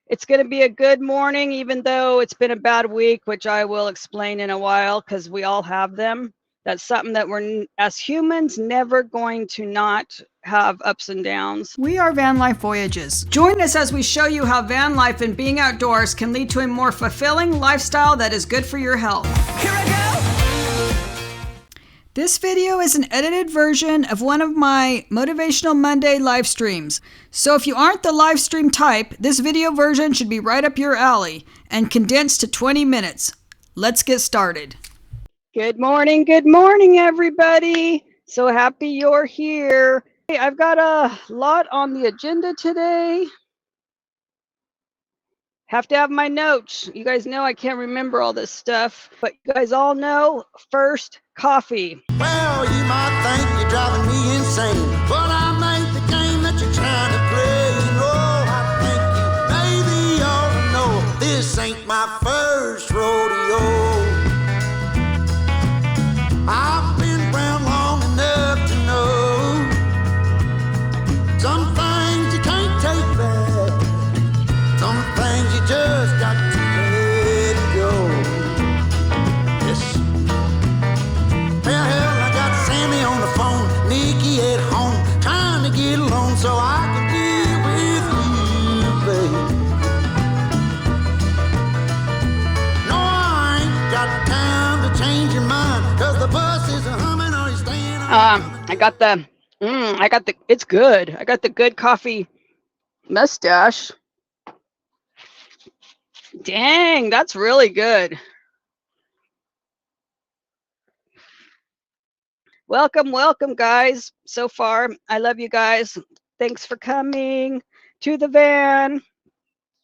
It's going to be a good morning, even though it's been a bad week, which I will explain in a while because we all have them. That's something that we're, as humans, never going to not have ups and downs. We are Van Life Voyages. Join us as we show you how van life and being outdoors can lead to a more fulfilling lifestyle that is good for your health. Here I go! This video is an edited version of one of my Motivational Monday live streams. So if you aren't the live stream type, this video version should be right up your alley and condensed to 20 minutes. Let's get started. Good morning, everybody. So happy you're here. Hey, I've got a lot on the agenda today. Have to have my notes. You guys know I can't remember all this stuff, but you guys all know first, coffee. Well, you might think you're driving me insane, but I made the game that you're trying to play. You know, I think you maybe ought to know this ain't my first rodeo. I've been around long enough to know some things you can't take back, some things you just got to let go. Yes. Well, hell, I got Sammy on the phone, Nikki at home, trying to get along so I can be with you, babe. No, I ain't got time to change your mind, 'cause the bus is humming, are you staying on? I got the, it's good. I got the good coffee mustache. Dang, that's really good. Welcome, guys. So far, I love you guys. Thanks for coming to the van.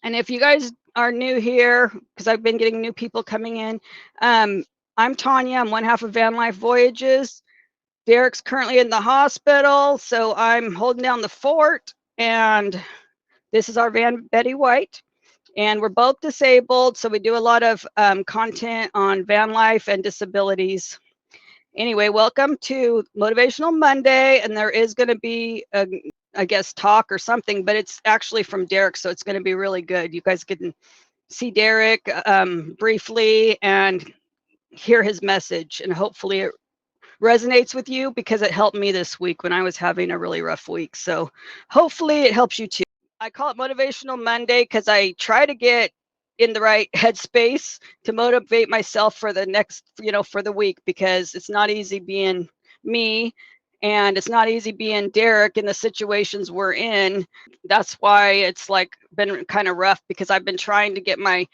And if you guys are new here, because I've been getting new people coming in, I'm Tanya. I'm one half of Van Life Voyages. Derek's currently in the hospital, so I'm holding down the fort. And this is our van, Betty White. And we're both disabled, so we do a lot of content on van life and disabilities. Anyway, welcome to Motivational Monday, and there is going to be I guess talk or something, but it's actually from Derek, so it's going to be really good. You guys can see Derek briefly and hear his message, and hopefully it resonates with you because it helped me this week when I was having a really rough week. So hopefully it helps you too. I call it Motivational Monday because I try to get in the right headspace to motivate myself for the next, for the week, because it's not easy being me and it's not easy being Derek in the situations we're in. That's why it's like been kind of rough, because I've been trying to get my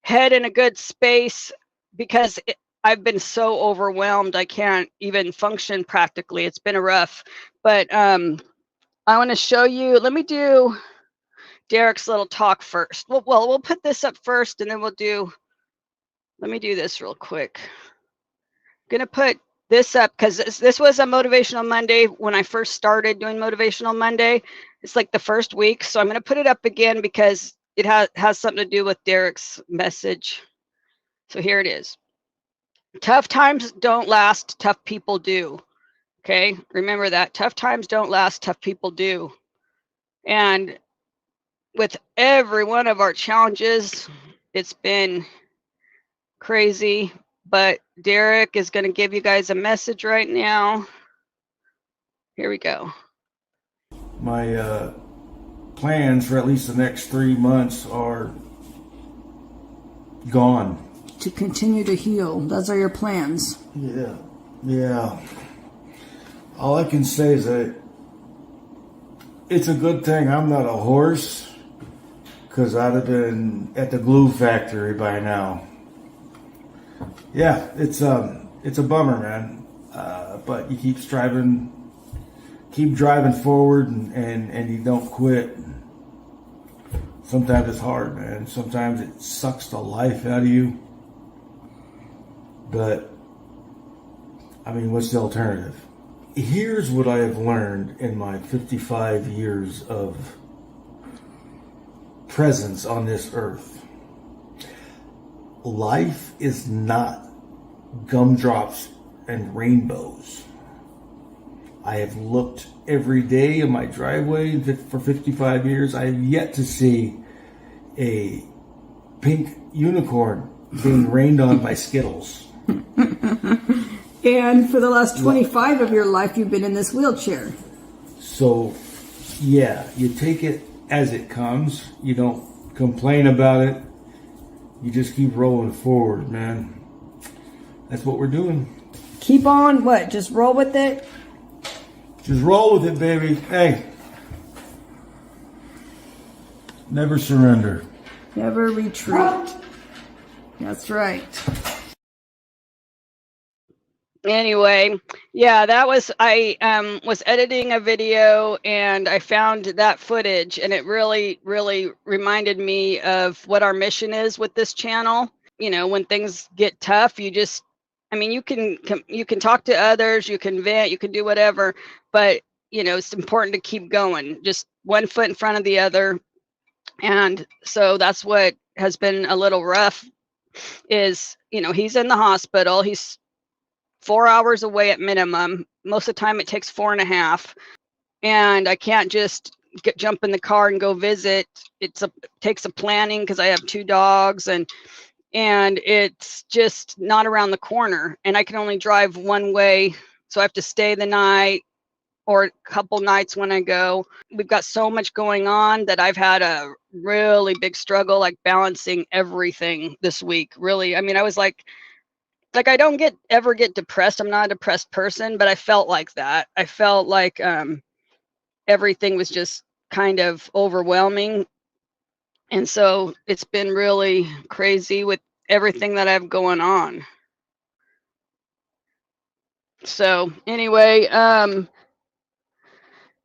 head in a good space because I've been so overwhelmed. I can't even function practically. It's been a rough, but I want to show you, let me do Derek's little talk first. Well, we'll put this up first and then let me do this real quick. I'm going to put this up because this was a Motivational Monday when I first started doing Motivational Monday. It's like the first week. So I'm going to put it up again because it has something to do with Derek's message. So here it is. Tough times don't last, tough people do. Okay, remember that. Tough times don't last, tough people do. And with every one of our challenges, it's been crazy, but Derek is going to give you guys a message right now. Here we go. My plans for at least the next 3 months are gone. To continue to heal, those are your plans. Yeah. All I can say is that it's a good thing I'm not a horse, because I'd have been at the glue factory by now. Yeah, it's a bummer, man. But you keep driving forward, and you don't quit. Sometimes it's hard, man. Sometimes it sucks the life out of you. But, I mean, what's the alternative? Here's what I have learned in my 55 years of presence on this earth. Life is not gumdrops and rainbows. I have looked every day in my driveway for 55 years. I have yet to see a pink unicorn being rained on by Skittles. And for the last 25 of your life, you've been in this wheelchair. So, yeah, you take it as it comes. You don't complain about it. You just keep rolling forward, man. That's what we're doing. Keep on, what? Just roll with it? Just roll with it, baby. Hey. Never surrender. Never retreat. That's right. Anyway, yeah, that was, I was editing a video and I found that footage, and it really, really reminded me of what our mission is with this channel. You know, when things get tough, you just, I mean, you can talk to others, you can vent, you can do whatever, but you know, it's important to keep going, just one foot in front of the other. And so that's what has been a little rough is, you know, he's in the hospital. He's 4 hours away at minimum. Most of the time it takes 4.5. And I can't just jump in the car and go visit. It takes a planning because I have 2 dogs, and it's just not around the corner. And I can only drive one way. So I have to stay the night or a couple nights when I go. We've got so much going on that I've had a really big struggle, like balancing everything this week. Really, I mean, I was like I don't ever get depressed. I'm not a depressed person, but I felt like that. I felt like everything was just kind of overwhelming. And so it's been really crazy with everything that I have going on. So anyway,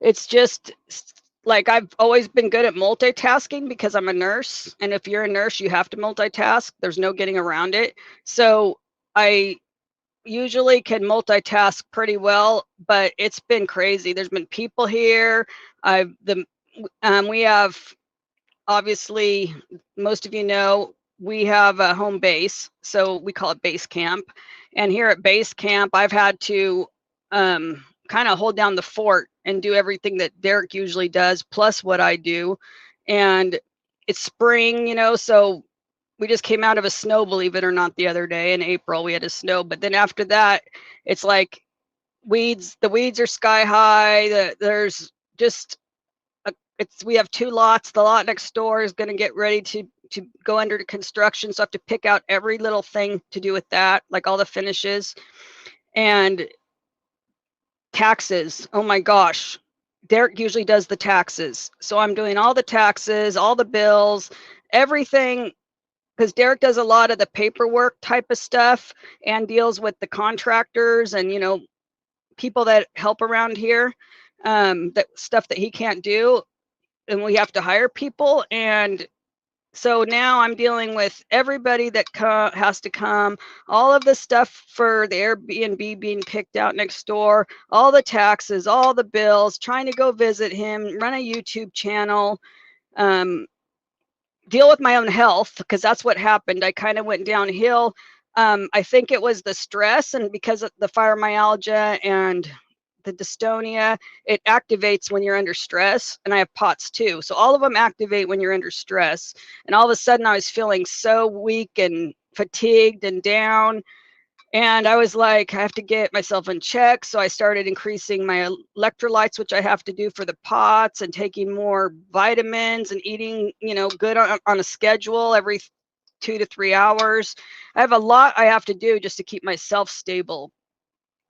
it's just like I've always been good at multitasking because I'm a nurse. And if you're a nurse, you have to multitask. There's no getting around it. So I usually can multitask pretty well, but it's been crazy. There's been people here. We have, obviously, most of you know, we have a home base, so we call it base camp. And here at base camp, I've had to kind of hold down the fort and do everything that Derek usually does, plus what I do. And it's spring, you know, so we just came out of a snow, believe it or not, the other day in April. We had a snow, but then after that, it's like the weeds are sky high. There's just we have 2 lots. The lot next door is going to get ready to go under construction, so I have to pick out every little thing to do with that, like all the finishes. And taxes, oh my gosh, Derek usually does the taxes, so I'm doing all the taxes, all the bills, everything, because Derek does a lot of the paperwork type of stuff and deals with the contractors and, you know, people that help around here, that stuff that he can't do, and we have to hire people. And so now I'm dealing with everybody that has to come, all of the stuff for the Airbnb being picked out next door, all the taxes, all the bills, trying to go visit him, run a YouTube channel, deal with my own health, because that's what happened. I kind of went downhill. I think it was the stress, and because of the fibromyalgia and the dystonia, it activates when you're under stress. And I have POTS too, so all of them activate when you're under stress. And all of a sudden I was feeling so weak and fatigued and down, and I was like, I have to get myself in check. So I started increasing my electrolytes, which I have to do for the POTS, and taking more vitamins and eating, you know, good on a schedule every 2 to 3 hours. I have a lot I have to do just to keep myself stable.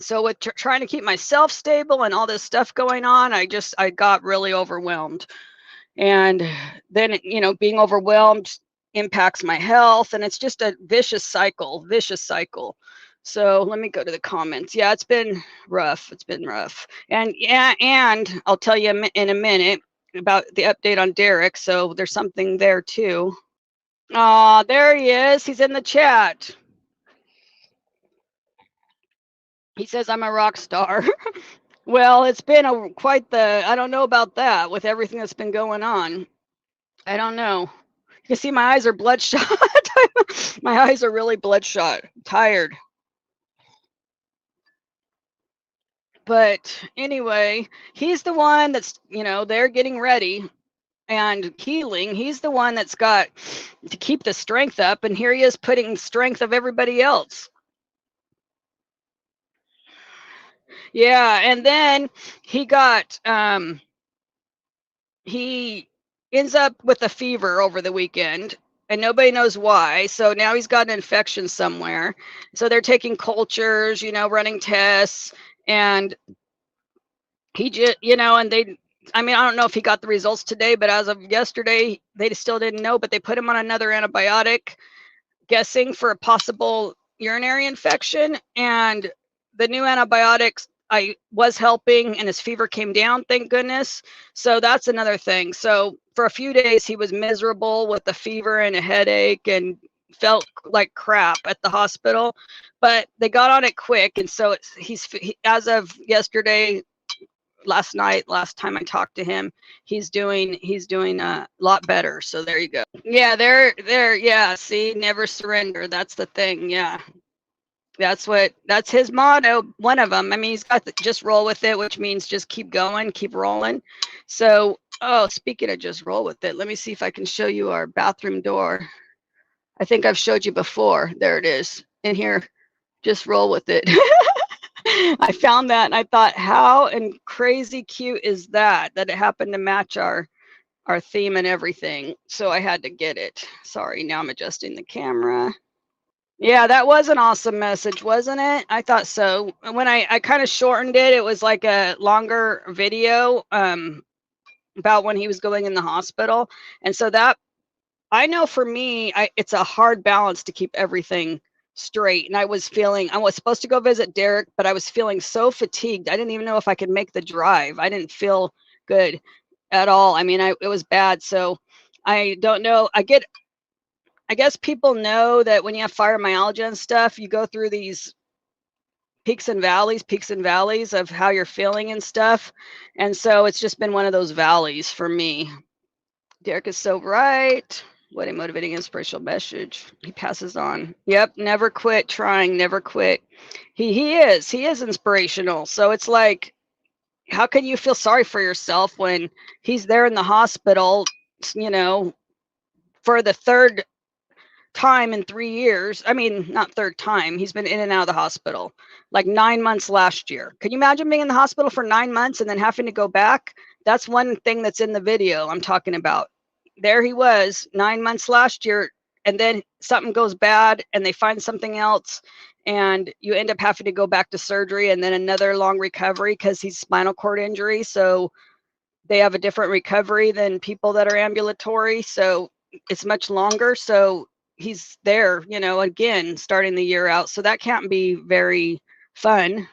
So with trying to keep myself stable and all this stuff going on, I got really overwhelmed. And then, you know, being overwhelmed impacts my health, and it's just a vicious cycle. So let me go to the comments. Yeah, it's been rough. And yeah, and I'll tell you in a minute about the update on Derek. So there's something there too. Oh, there he is. He's in the chat. He says, I'm a rock star. Well, it's been quite the, I don't know about that with everything that's been going on. I don't know. You can see my eyes are bloodshot. My eyes are really bloodshot, tired. But anyway, he's the one that's, you know, they're getting ready. and healing. He's the one that's got to keep the strength up, and here he is putting strength of everybody else. Yeah, and then he got he ends up with a fever over the weekend, and nobody knows why. So now he's got an infection somewhere. So they're taking cultures, running tests, and he just, and I mean, I don't know if he got the results today, but as of yesterday, they still didn't know, but they put him on another antibiotic, guessing for a possible urinary infection. And the new antibiotics I was helping, and his fever came down, thank goodness. So that's another thing. So for a few days, he was miserable with a fever and a headache and felt like crap at the hospital, but they got on it quick. And so as of yesterday, last time I talked to him, he's doing a lot better. So there you go. Yeah, yeah, see, never surrender. That's the thing. Yeah. That's his motto, one of them. I mean, he's got just roll with it, which means just keep going, keep rolling. So, speaking of just roll with it, let me see if I can show you our bathroom door. I think I've showed you before. There it is in here. Just roll with it. I found that and I thought, how and crazy cute is that it happened to match our theme and everything. So I had to get it. Sorry, now I'm adjusting the camera. Yeah, that was an awesome message, wasn't it? I thought so. When I kind of shortened it, it was like a longer video about when he was going in the hospital. And so that, I know for me, it's a hard balance to keep everything straight. And I was supposed to go visit Derek, but I was feeling so fatigued. I didn't even know if I could make the drive. I didn't feel good at all. I mean, it was bad. So I don't know. I guess people know that when you have fibromyalgia and stuff, you go through these peaks and valleys of how you're feeling and stuff. And so it's just been one of those valleys for me. Derek is so right. What a motivating, inspirational message. He passes on. Yep, never quit trying, never quit. He is inspirational. So it's like, how can you feel sorry for yourself when he's there in the hospital, for the third time in 3 years? I mean, not third time. He's been in and out of the hospital, like 9 months last year. Can you imagine being in the hospital for 9 months and then having to go back? That's one thing that's in the video I'm talking about. There he was 9 months last year, and then something goes bad and they find something else, and you end up having to go back to surgery and then another long recovery because he's spinal cord injury. So they have a different recovery than people that are ambulatory. So it's much longer. So he's there, again, starting the year out. So that can't be very fun.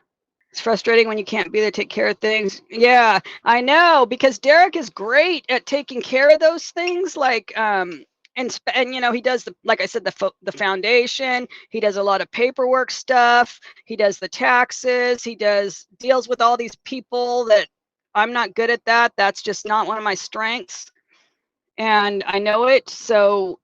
It's frustrating when you can't be there to take care of things. Yeah, I know, because Derek is great at taking care of those things. Like, and he does like I said, the foundation. He does a lot of paperwork stuff. He does the taxes. He deals with all these people that I'm not good at that. That's just not one of my strengths. And I know it. So,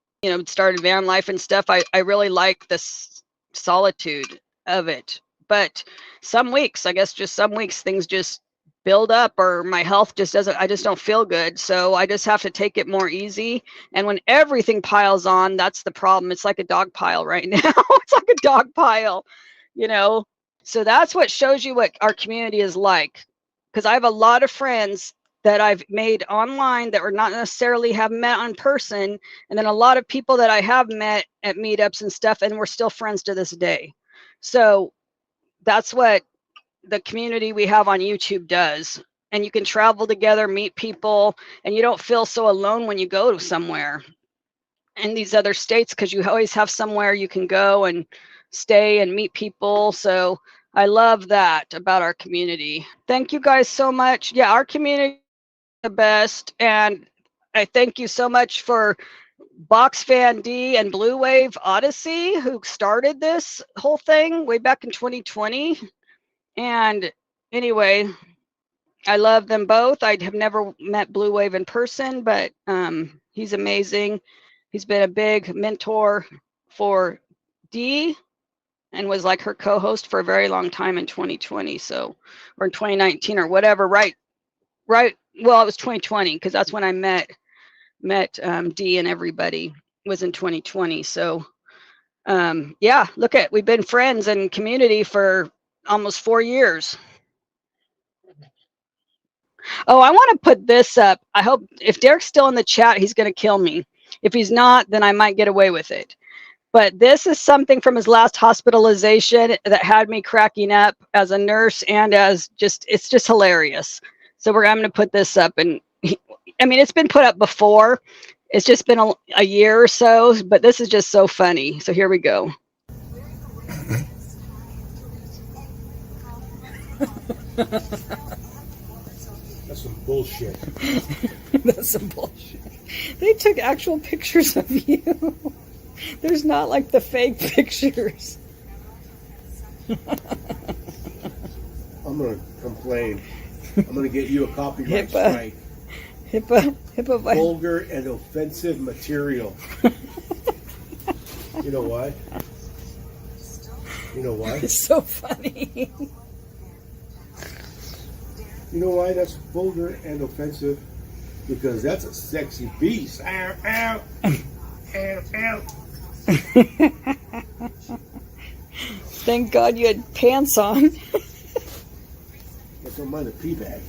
started van life and stuff. I really like this solitude of it. But some weeks, things just build up, or my health I just don't feel good. So I just have to take it more easy. And when everything piles on, that's the problem. It's like a dog pile right now. It's like a dog pile, So that's what shows you what our community is like. Because I have a lot of friends that I've made online that were not necessarily have met in person. And then a lot of people that I have met at meetups and stuff, and we're still friends to this day. So that's what the community we have on YouTube does. And you can travel together, meet people, and you don't feel so alone when you go to somewhere in these other states, because you always have somewhere you can go and stay and meet people. So I love that about our community. Thank you guys so much. Yeah, our community is the best. And I thank you so much for Box Fan D and Blue Wave Odyssey, who started this whole thing way back in 2020. And anyway, I love them both. I have never met Blue Wave in person, but he's amazing. He's been a big mentor for Dee and was like her co-host for a very long time in 2020. So, or in 2019 or whatever, right. Well, it was 2020 because that's when I met met Dee and everybody was in 2020. So yeah, look at, we've been friends and community for almost 4 years. Oh, I want to put this up. I hope if Derek's still in the chat, he's going to kill me. If he's not, then I might get away with it. But this is something from his last hospitalization that had me cracking up as a nurse and as just, it's just hilarious. So I'm going to put this up. And I mean, it's been put up before. It's just been a year or so, but this is just so funny. So here we go. That's some bullshit. That's some bullshit. They took actual pictures of you. There's not like the fake pictures. I'm gonna complain. I'm gonna get you a copyright strike. HIPAA. Vulgar and offensive material. You know why? You know why? It's so funny. You know why that's vulgar and offensive? Because that's a sexy beast. Ow, ow. Ow, ow. Thank God you had pants on. Don't mind the pee bag.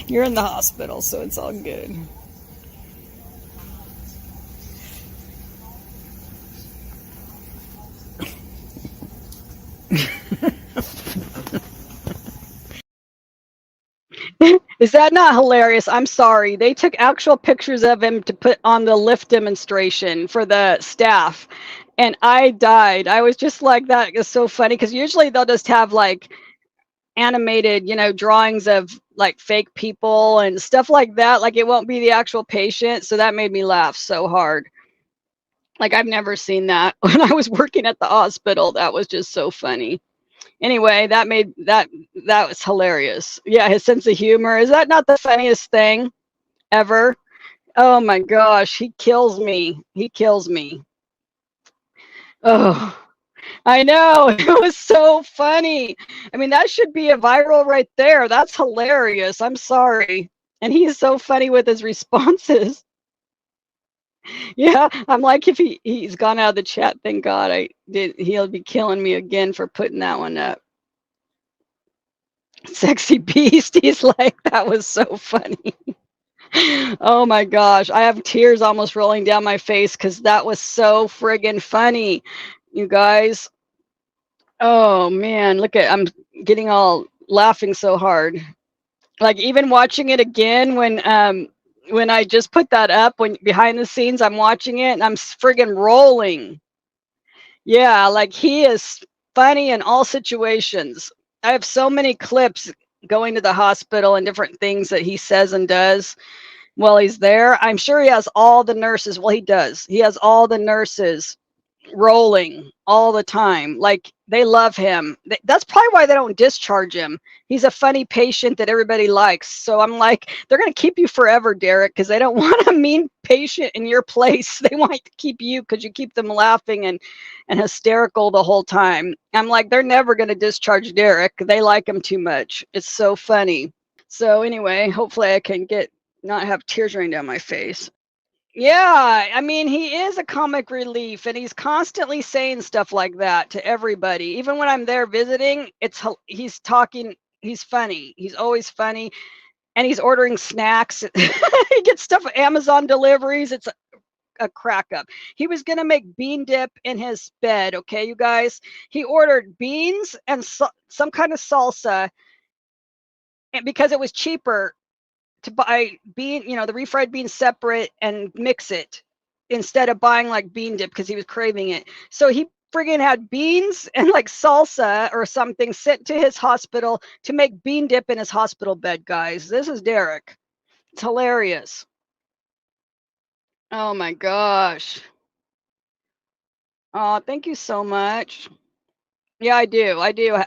You're in the hospital, so it's all good. Is that not hilarious? I'm sorry. They took actual pictures of him to put on the lift demonstration for the staff. And I died. I was just like, that is so funny. Because usually they'll just have like animated, drawings of like fake people and stuff like that. Like it won't be the actual patient. So that made me laugh so hard. Like I've never seen that when I was working at the hospital. That was just so funny. Anyway, that was hilarious. Yeah, his sense of humor. Is that not the funniest thing ever? Oh my gosh, he kills me. He kills me. Oh, I know. It was so funny. I mean, that should be a viral right there. That's hilarious. I'm sorry. And he's so funny with his responses. Yeah, I'm like, if he's gone out of the chat, thank God. He'll be killing me again for putting that one up. Sexy beast. He's like, that was so funny. Oh my gosh, I have tears almost rolling down my face because that was so friggin' funny, you guys. Oh man, I'm getting all laughing so hard. Like even watching it again when I just put that up, when behind the scenes I'm watching it and I'm friggin' rolling. Yeah, like he is funny in all situations. I have so many clips going to the hospital and different things that he says and does while he's there. I'm sure he has all the nurses. Well, he does. He has all the nurses rolling all the time. Like they love him. That's probably why they don't discharge him. He's a funny patient that everybody likes. So I'm like, they're going to keep you forever, Derek, because they don't want a mean patient in your place. They want to keep you because you keep them laughing and hysterical the whole time. I'm like, they're never going to discharge Derek. They like him too much. It's so funny. So anyway, hopefully I can not have tears running down my face. Yeah, I mean, he is a comic relief and he's constantly saying stuff like that to everybody. Even when I'm there visiting, he's talking, he's funny. He's always funny and he's ordering snacks. He gets stuff Amazon deliveries. It's a crack up. He was going to make bean dip in his bed, okay, you guys? He ordered beans and some kind of salsa and because it was cheaper to buy the refried beans separate and mix it instead of buying like bean dip because he was craving it. So he friggin' had beans and like salsa or something sent to his hospital to make bean dip in his hospital bed, guys. This is Derek. It's hilarious. Oh my gosh. Oh, thank you so much. Yeah, I do.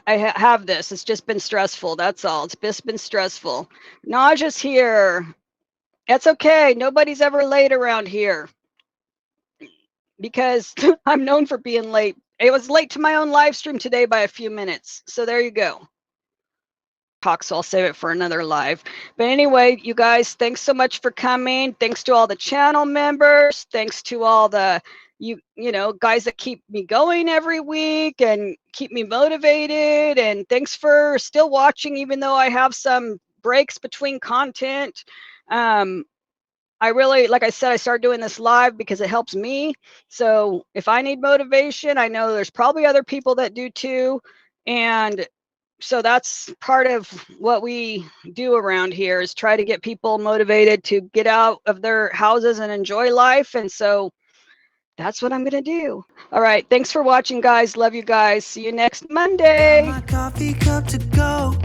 I have this. It's just been stressful. That's all. It's just been stressful. Nausea here. That's okay. Nobody's ever late around here because I'm known for being late. It was late to my own live stream today by a few minutes. So there you go. talk, so I'll save it for another live. But anyway, you guys, thanks so much for coming. Thanks to all the channel members. Thanks to all the you know guys that keep me going every week and keep me motivated. And thanks for still watching, even though I have some breaks between content. I really, like I said, I started doing this live because it helps me. So if I need motivation, I know there's probably other people that do too. And so that's part of what we do around here, is try to get people motivated to get out of their houses and enjoy life. And so that's what I'm going to do. All right. Thanks for watching, guys. Love you guys. See you next Monday. My coffee cup to go.